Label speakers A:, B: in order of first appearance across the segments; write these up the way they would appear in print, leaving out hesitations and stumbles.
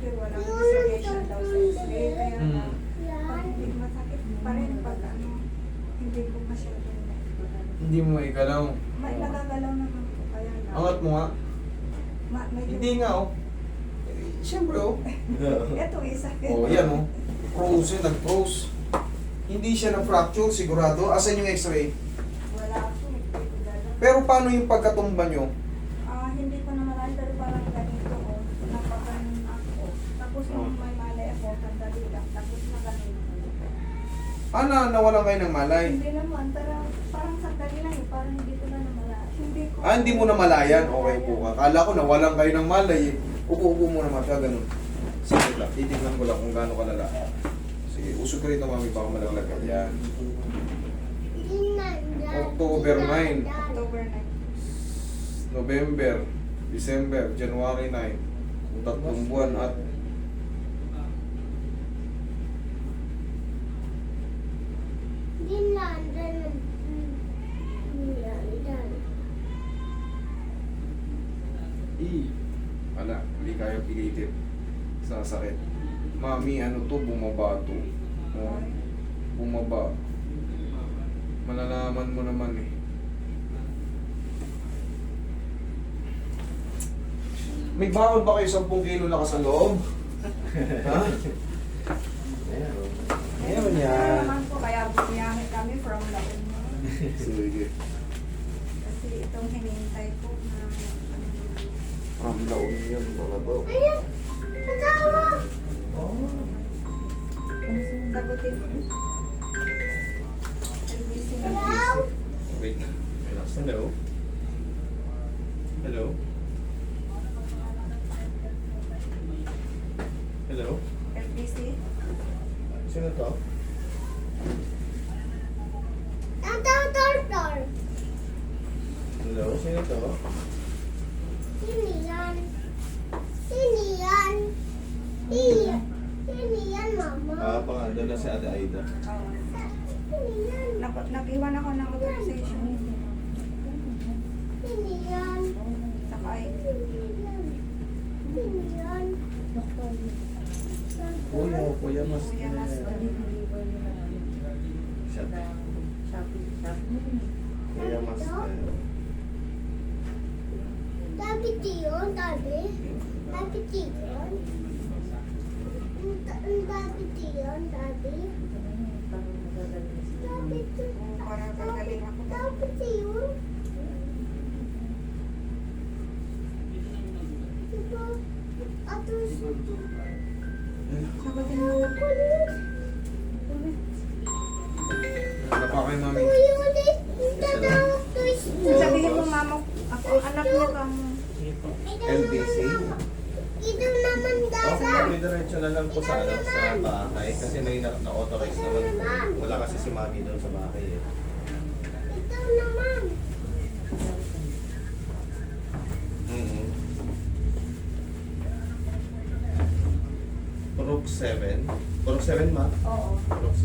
A: X-ray, walang dislocation daw sa X-ray. Kaya
B: Hmm.
A: pag hindi masakit pa rin pag ano, hindi ko masyado.
B: Hindi mo maigalaw.
A: May nagagalaw naman po kaya lang.
B: Angat mo nga.
A: Medyo,
B: Hindi nga oh. Eh, siyempre oh.
A: Ito isa.
B: Oh, yan oh. Frozen, nag-froze. Hindi siya na-fracture, sigurado. Asan yung x-ray?
A: Wala po. Hindi ko dala.
B: Pero paano yung pagkatumba nyo?
A: Hindi ko naman alam, pero parang ganito oh. Napaganon ako. Tapos nung may malay ako, sandali lang. Tapos na ganun.
B: Nawalan kayo ng malay?
A: Hindi naman, parang sandali lang eh. Parang hindi ko na namala. Hindi ko.
B: Hindi mo na malayan? Okay po ka. Kala ko nawalan kayo ng malay eh. Upo-upo mo naman siya, ganun. Sige lang, titignan ko lang kung gaano kalala. Sige, usog ka rito mami, baka malaglag ka. Yan. October 9,
A: October 9.
B: November, December, January 9. Kung 3 buwan at wala, hindi kaya pilitin sa sakit. Mami, ano to, bumaba to. Oh, bumaba. Malalaman mo naman eh. May bawal ba kayo 10 kilo lakas sa loob? Ha? Meron
A: Kaya
B: yan.
A: naman po, kaya bumiyahe kami from La Union.
B: Sige.
A: Kasi itong hinihintay ko na
B: From La Union, mga bro.
A: sagutin ko. LBC na.
B: Wait. Hello? Hello? Hello?
A: LBC.
B: Sino to? Hello? Sino to? Pangalan na si Ate Aida.
A: Nag-iwan ako ng authorization. Saka
B: Kuya mas.
A: Kuya Master.
B: Kuya mas.
A: Para gagaling ako. Sagutin mo.
B: Wala pa kayo mami.
A: Sabihin mo, mama, ako ang anak niya ka mo.
B: LBC?
C: Ito naman
D: Okay,
C: dapat.
D: may diretso na lang po sa, sa bahay kasi may na-authorize naman. Wala kasi si Mami doon sa bahay eh.
C: Ito naman.
D: Mm-hmm. Purok 7. Purok 7 ma?
A: Oo.
D: Purok.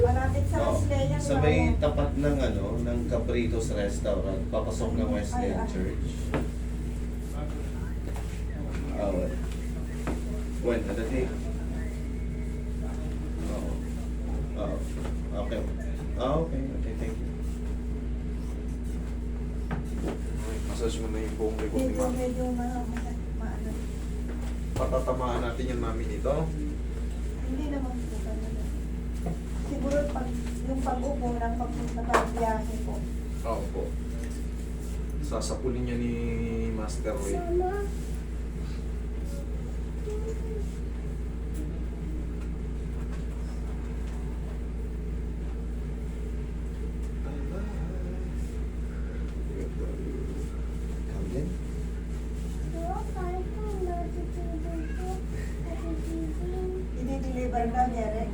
A: Malapit sa
D: Oo.
A: Wesleyan.
D: Sa may tapat ng ng Cabritos Restaurant, papasok ng Wesleyan Church. Well. When? Ano day? Oo. Oo. Okay. Okay. Okay, thank you.
B: Massage mo na yung buong likod ni
A: Medyo,
B: mami.
A: medyo maano.
B: Patatamaan natin yan mami dito.
A: Hindi naman po talaga. Siguro pag yung pag-upo ng pag-biyahe po.
B: Oo po. Sasapulin niya ni Master Ray.
C: Sama.
D: Come in.
A: I-deliver daw niya rin.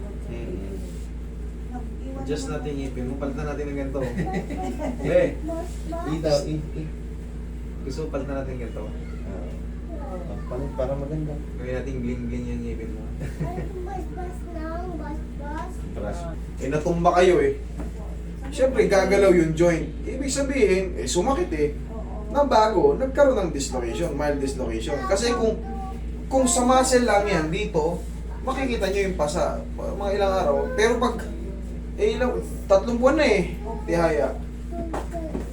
B: Adjust natin yung ipin mo. Palitan natin ng ganito. Eh,
D: Itaw,
B: gusto mo palitan natin ng ganito.
D: para maganda.
B: Gawin natin bling-bling yung ngipin mo.
D: Brush.
B: Eh, natumba kayo eh. Siyempre, gagalaw yung joint. Ibig sabihin, sumakit eh.
A: Oo.
B: Na bago, nagkaroon ng dislocation, mild dislocation. Kasi kung kung sa muscle lang yan dito, makikita nyo yung pasa, mga ilang araw. Pero pag, ilang, 3 buwan na eh, tihaya.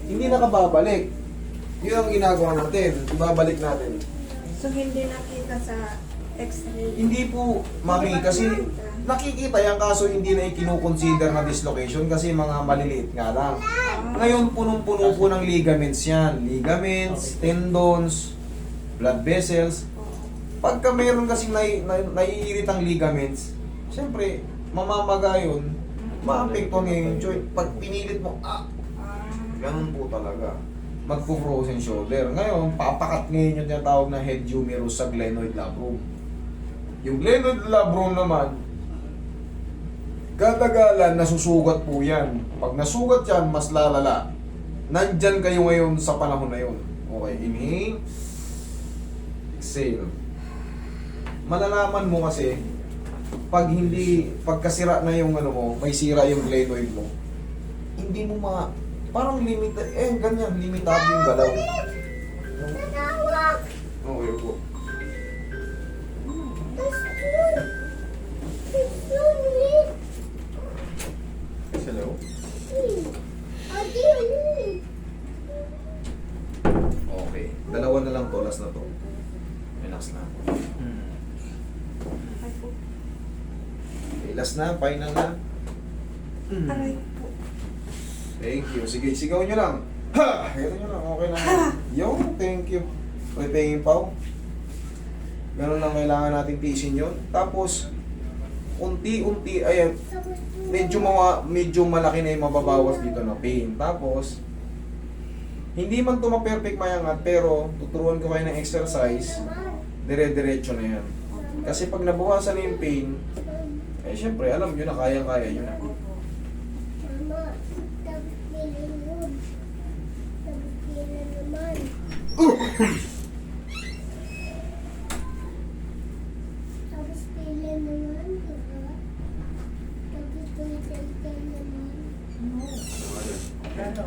B: Hindi nakababalik. Yun ang ginagawa natin, ibabalik natin.
A: So hindi nakita sa x-ray?
B: Hindi po, mami, kasi nakikita yan kaso hindi na ikinukonsider na dislocation kasi mga maliliit nga lang. Ngayon, punong-puno po ng ligaments yan. Ligaments, tendons, blood vessels. Pagka meron kasing naiirit ang ligaments, siyempre, mamamaga yun, maapekto niya yung joint. Pag pinilit mo, ganun po talaga. Magpo-frozen shoulder. Ngayon, papakat ngayon yung tinatawag na head humerus sa glenoid labrum. Yung glenoid labrum naman, katagalan, nasusugat po yan. Pag nasugat yan, mas lalala. Nandyan kayo ngayon sa panahon na yun. Okay, inhale. Exhale. Malalaman mo kasi, pagkasira na yung ano mo, may sira yung glenoid mo, hindi mo parang ganyan, limitado yung galaw.
C: Natawag.
B: Okay po. Hello? Okay. Dalawa na lang to, last na to. Relax na.
A: Ay po.
B: Okay, last na, final na.
A: Aray po.
B: Thank you. Sige, sigaw nyo lang. Ha! Ito nyo lang, okay na. Yo, thank you. Okay, pengin pa. Ganun lang kailangan natin tiisin yun. Tapos, unti-unti, ayan, medyo malaki na yung mababawas dito na pain. Tapos, hindi man ito ma-perfect mayangat, pero tuturuan ko kayo ng exercise, dire-diretso na yan. Kasi pag nabawasan na yung pain, eh syempre, alam nyo na kaya-kaya nyo na.
C: Mama, tapos pili yun. Tapos pili naman. Tapos pili naman, diba? Tapos pili naman.
A: Ano?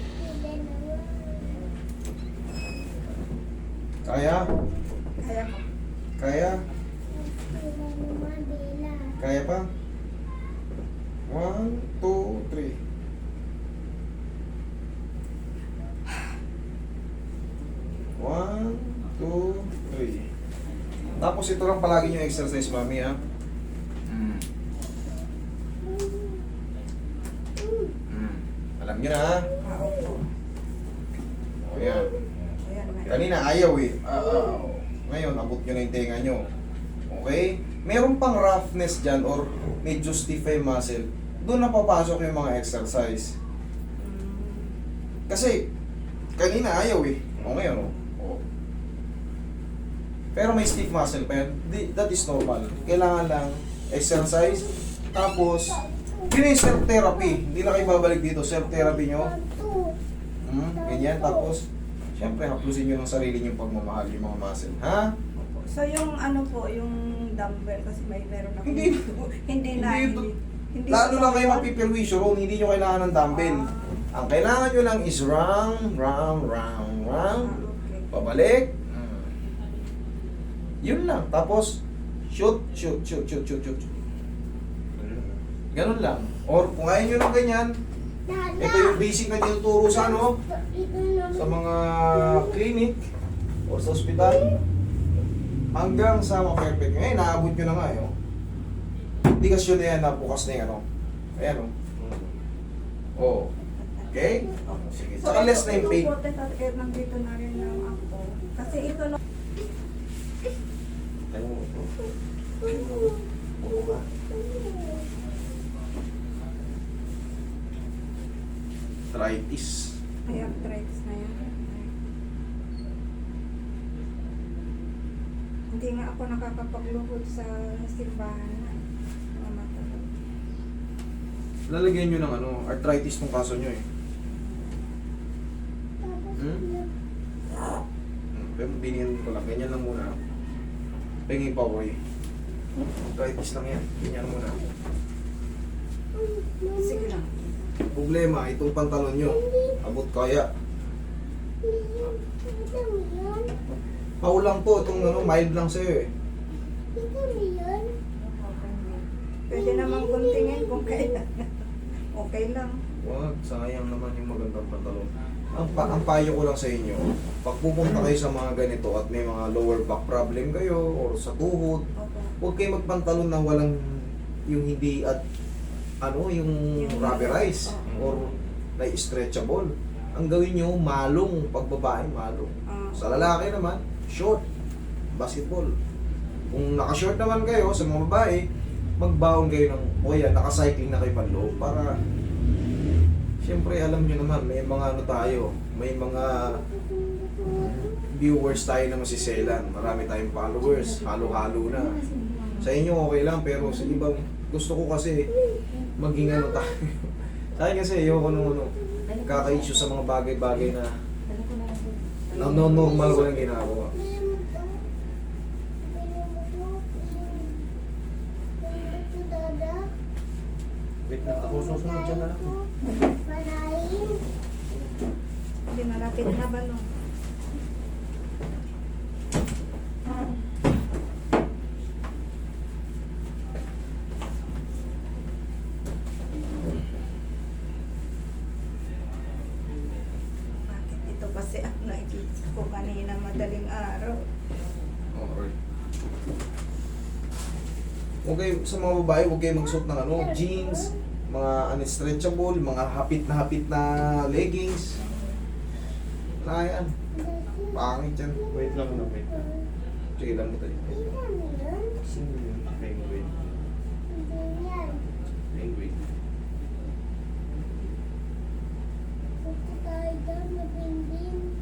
C: Pili naman.
B: Kaya?
A: Kaya po.
B: Kaya?
C: Pili naman, Bella.
B: Kaya pa? 1, 2, 3. One, two, three. Tapos ito lang palagi yung exercise, mami, ha? Alam niyo na, ha?
A: Opo.
B: O yan.
A: Ayan na.
B: Kanina ayaw eh. Ngayon, abot nyo na yung tenga nyo. Okay? Meron pang roughness dyan or medyo stiff yung muscle. Doon na papasok yung mga exercise. Kasi, kanina ayaw eh. O ngayon, o. Pero may stiff muscle pa yan. That is normal. Kailangan lang exercise. Tapos, yun yung self-therapy. Hindi na kayo babalik dito. Self-therapy nyo. Ganyan. Tapos, syempre, haplusin nyo ng sarili nyo pagmamahal yung mga muscle. Ha?
A: So yung ano po, yung dumbbell kasi meron ako.
B: Hindi.
A: Hindi
B: Lalo lang kayo
A: sa-
B: magpipirwisyo ron, hindi nyo kailangan ng dumbbell. Ang kailangan nyo lang is round.
A: Okay.
B: Pabalik. Yun lang. Tapos, shoot. Ganun lang. Or kung ayaw nyo ng ganyan, ito yung basic na tinuturo sa ano, sa mga clinic or sa ospital. Hanggang sa ma-perfect. Ngayon, naabot nyo na nga yun. Hindi kasi yun na yan, nabukas na yan. Ayan o. Oh. Okay? Sige.
A: So,
B: Saka less na yung pain.
A: Ito po, nandito na rin lang ako. Kasi ito no.
B: Tayo mo. Arthritis.
A: May arthritis na yan. Hindi nga ako nakakapagluhod sa simbahan na. Mga matagal.
B: Lalagyan nyo ng ano, arthritis tong kaso nyo eh. Pero binihan ko lang, ganyan lang muna. Pengin pa ko eh. Arthritis lang yan, ganyan muna.
A: Sige lang.
B: Problema, itong pantalon nyo, abot kaya. Paulang po, itong ano, mild lang sa'yo eh.
C: Ito mo yun?
A: Pwede namang guntingin kung kailan. Okay lang.
B: Wag, sayang naman yung magandang pantalon. Ang payo ko lang sa inyo, pag pupunta kayo sa mga ganito at may mga lower back problem kayo or sa tuhod,
A: Opo.
B: huwag kayo magpantalon na walang yung hindi at ano, yung rubberized or na stretchable. Ang gawin nyo, malong, pag babae, malong. Sa lalaki naman, short, basketball. Kung naka-short naman kayo sa mga babae, magbaon kayo ng, o yan, naka-cycling na kayo panloob para siyempre alam nyo naman, may mga ano tayo, may mga viewers tayo na masiselan. Marami tayong followers, halo-halo na. Sa inyo okay lang, pero sa ibang gusto ko kasi maging ano tayo. Sa akin kasi ayoko nung ano, kaka-issue sa mga bagay-bagay na normal ko lang ginagawa.
D: Wait na, ako susunod dyan na lang.
C: Parahin.
A: Hindi malapit na ba no? Bakit ito kasi ang nakikita ko kanina madaling araw?
B: Okay. Okay, sa mga babae, huwag kayo magsuot ng ano, jeans, mga unstretchable, mga hapit na leggings. Wala yan. Pangit yan.
D: Wait lang na, wait lang.
B: Sige lang mo tayo.
C: Ito mo yun?
D: Sino yun? Penguin.
C: Hindi yan.
D: Penguin.
C: Punta tayo doon, mabindin.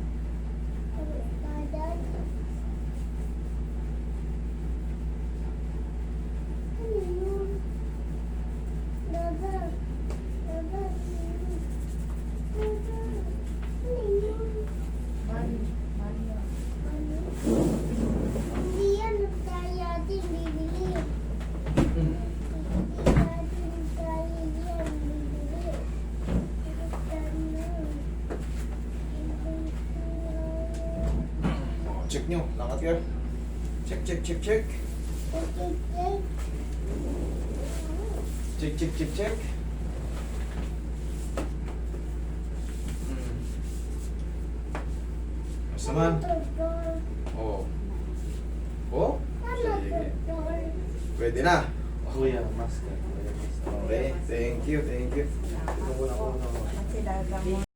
C: Kadan. Ano yun? Baba. Baba. Baba. Ano yun? Ano? Hindi yan. Tayo ating bibili. Hindi natin tayo yan bibili.
B: Check nyo, lakat kayo. Check. Check. Basta man. Oo. Oh? Sige. Pwede na.
D: Kuya, master. Kuya, master.
B: Okay, thank you.
D: Ito ko na ako.
A: Sila lang